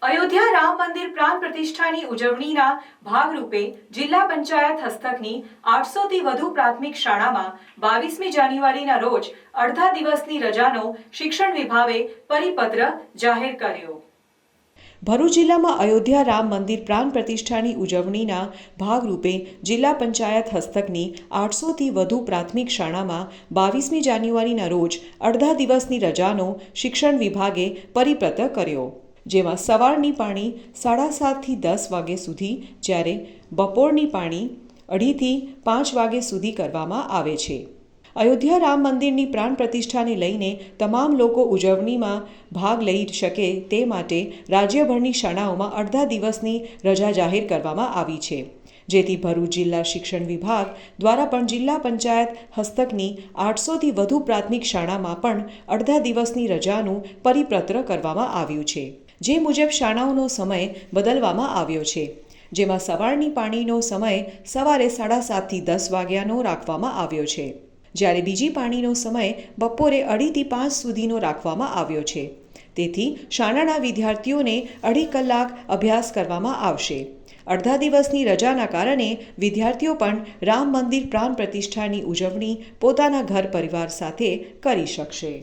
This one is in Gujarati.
અયોધ્યા રામ મંદિર પ્રાણ પ્રતિષ્ઠાની ઉજવણીના ભાગરૂપે જિલ્લા પંચાયત હસ્તકની 800થી વધુ પ્રાથમિક શાળામાં 22મી જાન્યુઆરીના રોજ અડધા દિવસની રજાનો શિક્ષણ વિભાગે પરિપત્ર જાહેર કર્યો। ભરૂચ જિલ્લામાં અયોધ્યા રામ મંદિર પ્રાણ પ્રતિષ્ઠાની ઉજવણીના ભાગરૂપે જિલ્લા પંચાયત હસ્તકની 800થી વધુ પ્રાથમિક શાળામાં 22મી જાન્યુઆરીના રોજ અડધા દિવસની રજાનો શિક્ષણ વિભાગે પરિપત્ર કર્યો, જેમાં સવારની પાળી 7:30 થી 10 વાગ્યા સુધી જ્યારે બપોરની પાળી 2:30 થી 5 વાગ્યા સુધી કરવામાં આવે છે। અયોધ્યા રામ મંદિરની પ્રાણ પ્રતિષ્ઠાને લઈને તમામ લોકો ઉજવણીમાં ભાગ લઈ શકે તે માટે રાજ્યભરની શાળાઓમાં અડધા દિવસની રજા જાહેર કરવામાં આવી છે, જેથી ભરૂચ જિલ્લા શિક્ષણ વિભાગ દ્વારા પણ જિલ્લા પંચાયત હસ્તકની 800થી વધુ પ્રાથમિક શાળામાં પણ અડધા દિવસની રજાનું પરિપત્ર કરવામાં આવ્યું છે, જે મુજબ શાળાઓનો સમય બદલવામાં આવ્યો છે, જેમાં સવારની પાળીનો સમય સવારે 7:30 થી 10 વાગ્યાનો રાખવામાં આવ્યો છે, જ્યારે બીજી પાળીનો સમય બપોરે 2:30 થી 5 સુધીનો રાખવામાં આવ્યો છે। તેથી શાળાના વિદ્યાર્થીઓને 2.5 કલાક અભ્યાસ કરવામાં આવશે। અડધા દિવસની રજાના કારણે વિદ્યાર્થીઓ પણ રામ મંદિર પ્રાણ પ્રતિષ્ઠાની ઉજવણી પોતાના ઘર પરિવાર સાથે કરી શકશે।